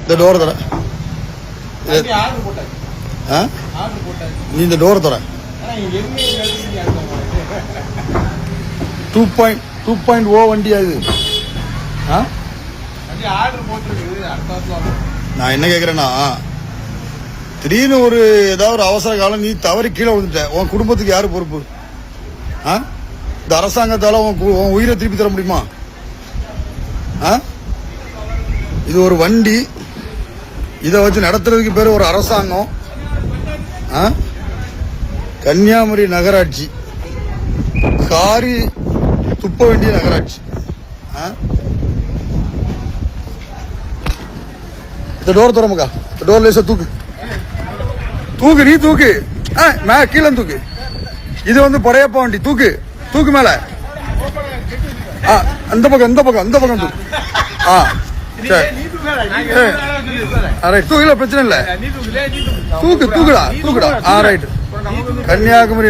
இந்த டோர் தர நீ இந்த டோர் தர 2.0 வண்டியா இது? நான் என்ன கேக்குறேன்னா, திடீர்னு ஒரு ஏதாவது ஒரு அவசர காலம் நீ தவறி கீழே விழுந்துட்ட, உன் குடும்பத்துக்கு யாரு பொறுப்பு? இந்த அரசாங்கத்தால உன் உயிரை திருப்பி தர முடியுமா? இது ஒரு வண்டி, இதை வச்சு நடத்துறதுக்கு பேர் ஒரு அரசாங்கம். கன்னியாகுமரி நகராட்சி காரி துப்ப வேண்டிய நகராட்சி. இந்த டோர் திறமுக்கா, டோர் லேசா தூக்கு தூக்கு, நீ தூக்கு, கீழே தூக்கு. இது வந்து படையப்பா வண்டி, தூக்கு தூக்கு மேல. அந்த பக்கம் இந்த பக்கம் இந்த பக்கம் தூக்கு. தூக்கல, பிரச்சனை இல்ல, தூக்கு தூக்குடா தூக்குடா. ரைட். கன்னியாகுமரி